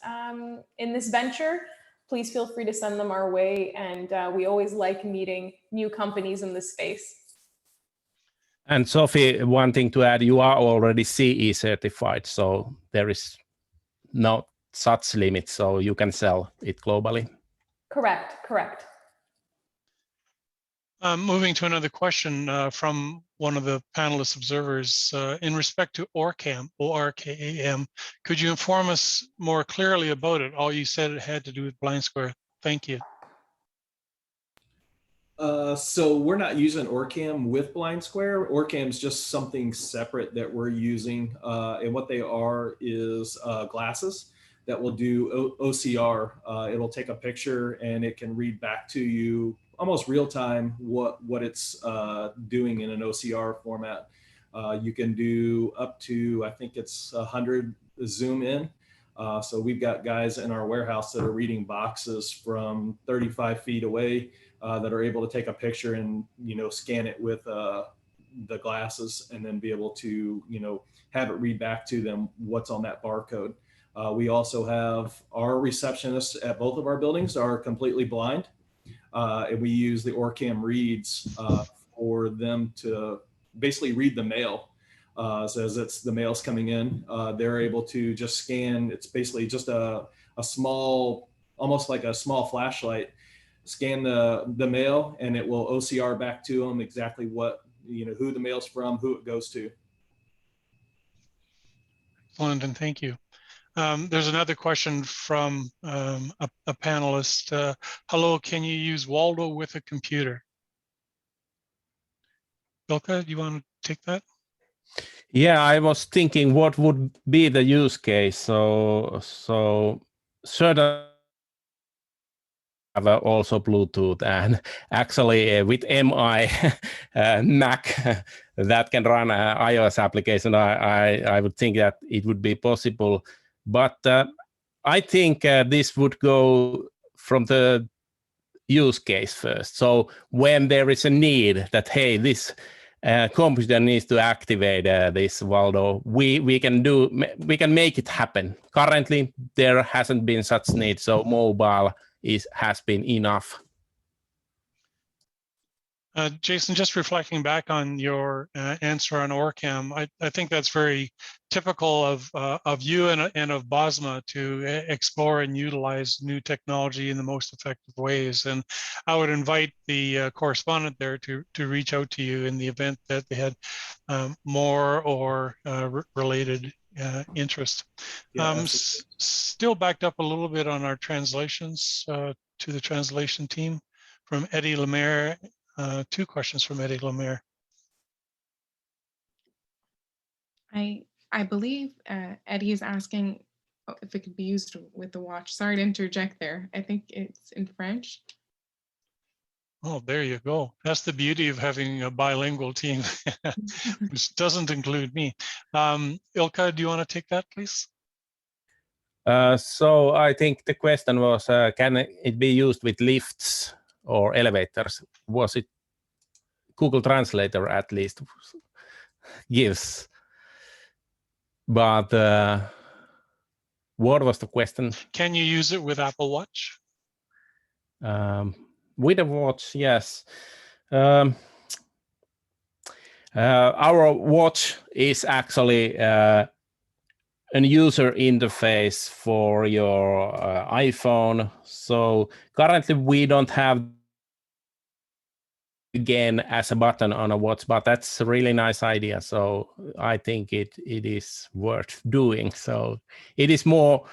venture, please feel free to send them our way. And we always like meeting new companies in this space. And Sophie, one thing to add, you are already CE certified, so there is no such limit, so you can sell it globally. Correct. Moving to another question from one of the panelist observers. In respect to ORCAM, O-R-K-A-M, could you inform us more clearly about it? All you said it had to do with Blind Square. Thank you. So we're not using ORCAM with Blind Square. ORCAM is just something separate that we're using. And what they are is glasses that will do OCR. It'll take a picture and it can read back to you almost real time what it's doing in an OCR format. You can do up to, I think it's 100 zoom in. So we've got guys in our warehouse that are reading boxes from 35 feet away that are able to take a picture and, scan it with the glasses and then be able to, have it read back to them what's on that barcode. We also have our receptionists at both of our buildings are completely blind. And we use the ORCAM reads for them to basically read the mail. So as the mail's coming in, they're able to just scan. It's basically just a small, almost like a small flashlight, scan the mail, and it will OCR back to them exactly what, who the mail's from, who it goes to. London, thank you. There's another question from a panelist. Hello, can you use Waldo with a computer? Bilka, do you want to take that? Yeah, I was thinking what would be the use case. So certain have also Bluetooth, and actually with MI Mac that can run an iOS application, I would think that it would be possible. But I think this would go from the use case first. So when there is a need that, hey, this computer needs to activate this Waldo, we can make it happen. Currently, there hasn't been such need, so mobile has been enough. Jason, just reflecting back on your answer on OrCam, I think that's very typical of you and of Bosma to explore and utilize new technology in the most effective ways. And I would invite the correspondent there to reach out to you in the event that they had more or related interest. Yeah, Still backed up a little bit on our translations to the translation team from Eddie Lemaire. Two questions from Eddie Lemaire. I believe Eddie is asking if it could be used with the watch. Sorry to interject there. I think it's in French. Oh, there you go. That's the beauty of having a bilingual team, which doesn't include me. Ilka, do you want to take that, please? So I think the question was, can it be used with lifts or elevators? Was it Google Translator at least gives? But what was the question? Can you use it with Apple Watch? With a watch, yes. Our watch is actually an user interface for your iPhone. So currently we don't have again as a button on a watch, but that's a really nice idea. So I think it is worth doing. So it is more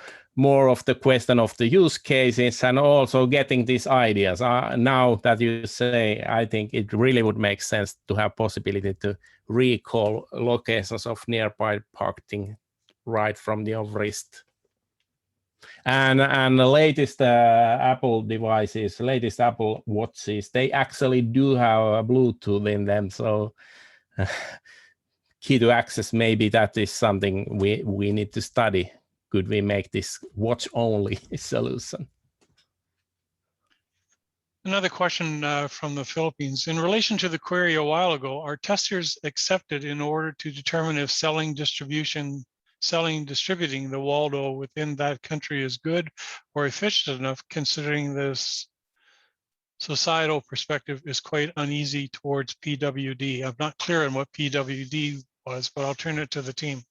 of the question of the use cases and also getting these ideas. Now that you say, I think it really would make sense to have possibility to recall locations of nearby parking right from your wrist. And the latest Apple devices, latest Apple watches, they actually do have a Bluetooth in them. So key to access, maybe that is something we need to study. Could we make this watch-only solution? Another question from the Philippines. In relation to the query a while ago, are testers accepted in order to determine if distributing the Waldo within that country is good or efficient enough, considering this societal perspective is quite uneasy towards PWD? I'm not clear on what PWD was, but I'll turn it to the team.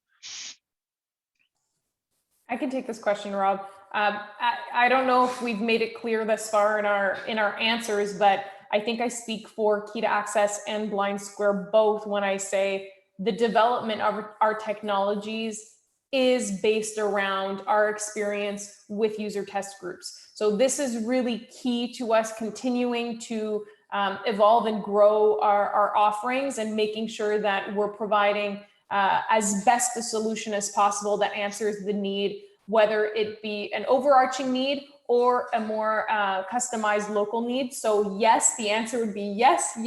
I can take this question, Rob. I don't know if we've made it clear thus far in our answers, but I think I speak for Key to Access and Blind Square both when I say the development of our technologies is based around our experience with user test groups. So this is really key to us continuing to evolve and grow our offerings and making sure that we're providing as best a solution as possible that answers the need, whether it be an overarching need or a more customized local need. So yes, the answer would be yes,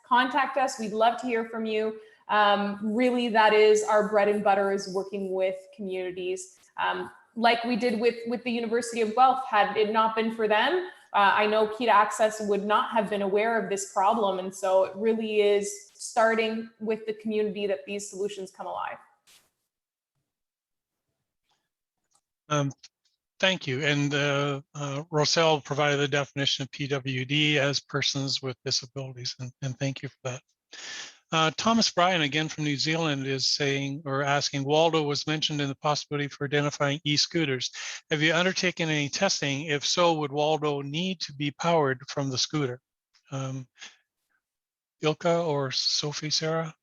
contact us. We'd love to hear from you. Really, that is our bread and butter, is working with communities. Like we did with the University of Guelph. Had it not been for them, I know Key to Access would not have been aware of this problem. And so it really is starting with the community that these solutions come alive. Thank you. And Roselle provided the definition of PWD as persons with disabilities, and thank you for that. Thomas Bryan, again from New Zealand, is saying or asking, Waldo was mentioned in the possibility for identifying e-scooters. Have you undertaken any testing? If so, would Waldo need to be powered from the scooter? Ilka or Sophie, Sarah?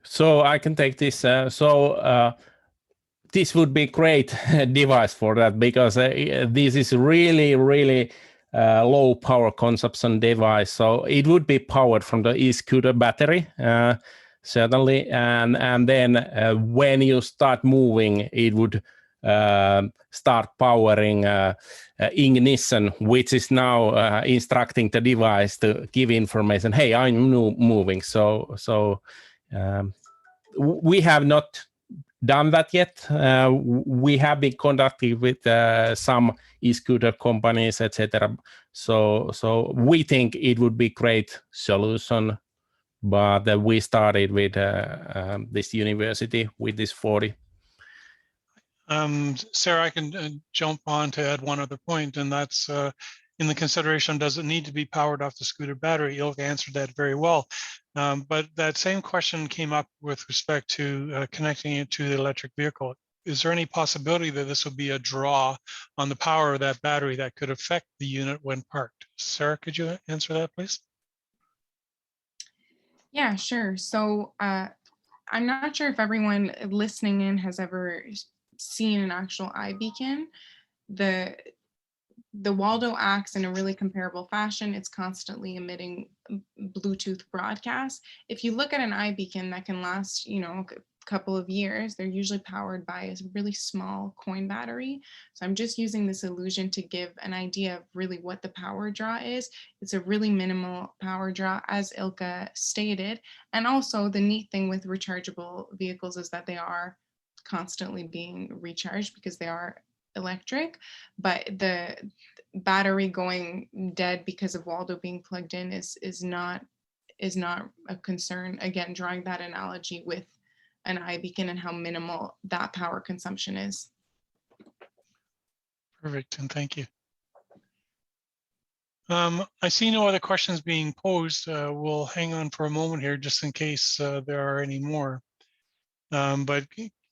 So I can take this. This would be great device for that, because this is really low power consumption device. So it would be powered from the e-scooter battery, certainly. And then when you start moving, it would start powering ignition, which is now instructing the device to give information. Hey, I'm moving. So we have not done that yet. We have been contacted with some e-scooter companies, etc. So we think it would be great solution, but we started with this university with this 40. Sarah, I can jump on to add one other point, and that's in the consideration, does it need to be powered off the scooter battery? Ilka answered that very well. But that same question came up with respect to connecting it to the electric vehicle. Is there any possibility that this would be a draw on the power of that battery that could affect the unit when parked? Sarah, could you answer that, please? Yeah, sure. So I'm not sure if everyone listening in has ever seen an actual iBeacon. The Waldo acts in a really comparable fashion. It's constantly emitting Bluetooth broadcasts. If you look at an iBeacon that can last, you know, a couple of years, they're usually powered by a really small coin battery. So I'm just using this illusion to give an idea of really what the power draw is. It's a really minimal power draw, as Ilka stated. And also the neat thing with rechargeable vehicles is that they are constantly being recharged because they are electric, but the battery going dead because of Waldo being plugged in is not a concern. Again, drawing that analogy with an iBeacon and how minimal that power consumption is. Perfect, and thank you. I see no other questions being posed. We'll hang on for a moment here just in case there are any more. But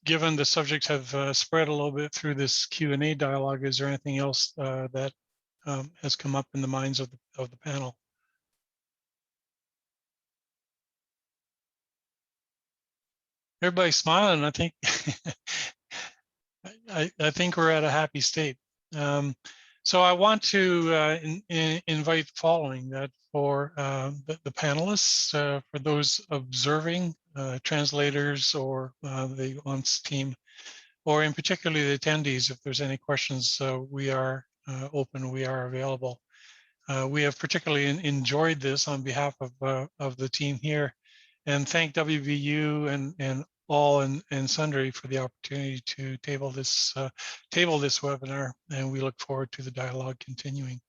given the subjects have spread a little bit through this Q&A dialogue, is there anything else that has come up in the minds of the panel? Everybody's smiling. I think I think we're at a happy state. So I want to invite the following, that for the panelists, for those observing, translators or the ONCE team, or in particular the attendees, if there's any questions, we are open, we are available. We have particularly enjoyed this on behalf of the team here, and thank WVU and all and sundry for the opportunity to table this webinar, and we look forward to the dialogue continuing.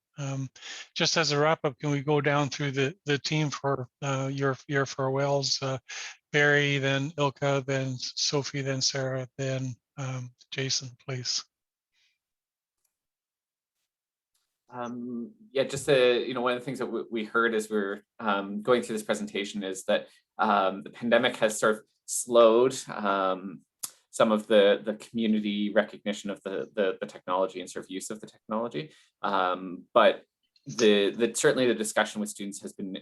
Just as a wrap up, can we go down through the team for your farewells? Barry, then Ilka, then Sophie, then Sarah, then Jason, please. Yeah, just one of the things that we heard as we were going through this presentation is that the pandemic has sort of slowed some of the community recognition of the technology and sort of use of the technology. But certainly the discussion with students has been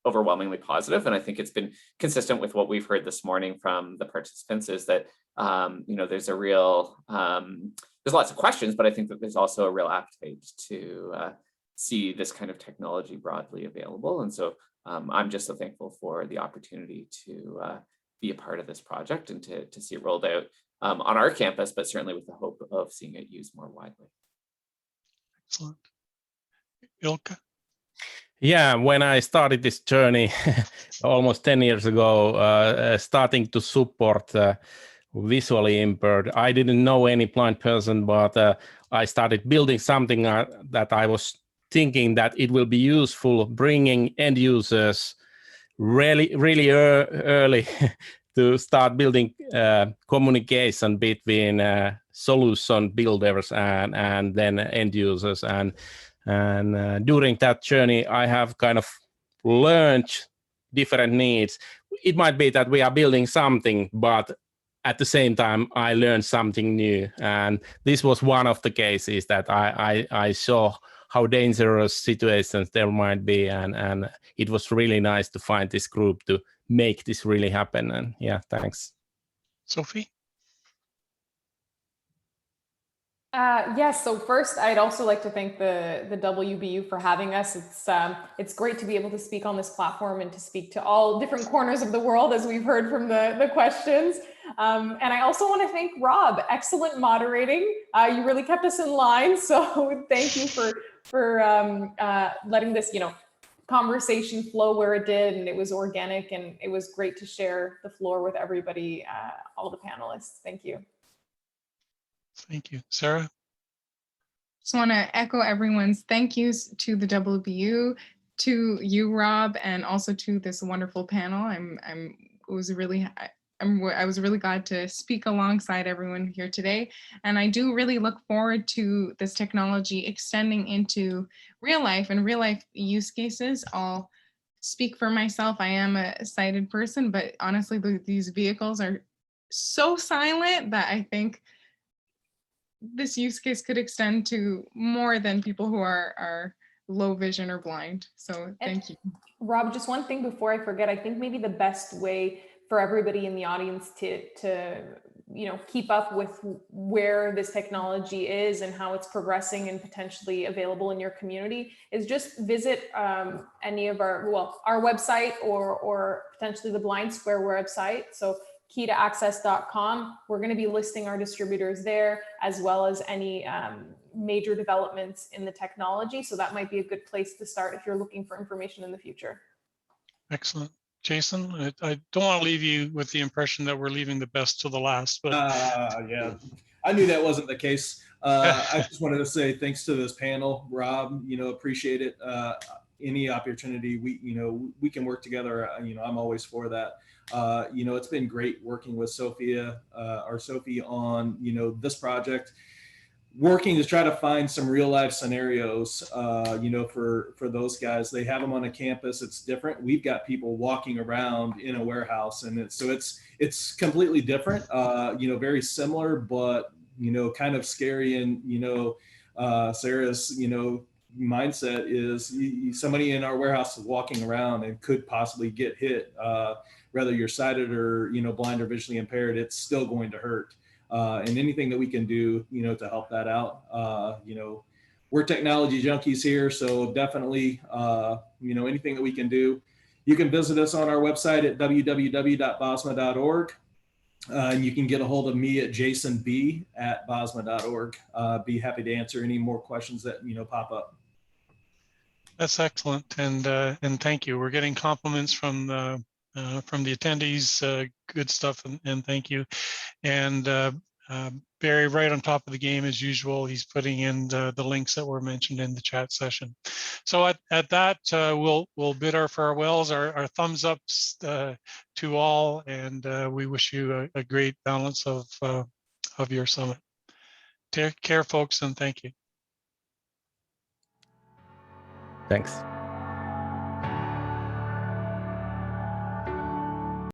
overwhelmingly positive, and I think it's been consistent with what we've heard this morning from the participants, is that there's a real there's lots of questions, but I think that there's also a real appetite to see this kind of technology broadly available. And so I'm just so thankful for the opportunity to be a part of this project and to see it rolled out on our campus, but certainly with the hope of seeing it used more widely. Excellent. Ilka? Yeah, when I started this journey almost 10 years ago, starting to support visually impaired, I didn't know any blind person, but I started building something that I was thinking that it will be useful, bringing end users really early to start building communication between solution builders and then end users. And during that journey, I have kind of learned different needs. It might be that we are building something, but at the same time, I learned something new. And this was one of the cases that I saw how dangerous situations there might be. And it was really nice to find this group to make this really happen. And yeah, thanks. Sophie? Yes. So first, I'd also like to thank the WBU for having us. It's great to be able to speak on this platform and to speak to all different corners of the world, as we've heard from the questions. And I also want to thank Rob. Excellent moderating. You really kept us in line. So thank you for letting this conversation flow where it did, and it was organic, and it was great to share the floor with everybody, all the panelists. Thank you. Thank you. Sarah? Just want to echo everyone's thank yous to the WBU, to you, Rob, and also to this wonderful panel. I was really glad to speak alongside everyone here today. And I do really look forward to this technology extending into real life and real life use cases. I'll speak for myself. I am a sighted person, but honestly, these vehicles are so silent that I think this use case could extend to more than people who are low vision or blind. So thank you. Rob, just one thing before I forget, I think maybe the best way for everybody in the audience to keep up with where this technology is and how it's progressing and potentially available in your community is just visit any of our website or potentially the Blind Square website. So key2access.com. We're going to be listing our distributors there, as well as any major developments in the technology. So that might be a good place to start if you're looking for information in the future. Excellent. Jason, I don't want to leave you with the impression that we're leaving the best to the last, but yeah, I knew that wasn't the case. I just wanted to say thanks to this panel, Rob. Appreciate it. Any opportunity we can work together. I'm always for that. It's been great working with Sophie on this project, working to try to find some real life scenarios, for those guys. They have them on a campus. It's different. We've got people walking around in a warehouse, and it's completely different, very similar, but, kind of scary. And, Sarah's, mindset is somebody in our warehouse is walking around and could possibly get hit, whether you're sighted or, blind or visually impaired, it's still going to hurt. And anything that we can do, to help that out, we're technology junkies here. So definitely, anything that we can do. You can visit us on our website at www.bosma.org. And you can get a hold of me at jasonb@bosma.org. Be happy to answer any more questions that, pop up. that's excellent. And thank you. We're getting compliments from the attendees, good stuff, and thank you. And Barry, right on top of the game as usual, he's putting in the links that were mentioned in the chat session. So at that, we'll bid our farewells, our thumbs ups to all, and we wish you a great balance of your summit. Take care, folks, and thank you. Thanks.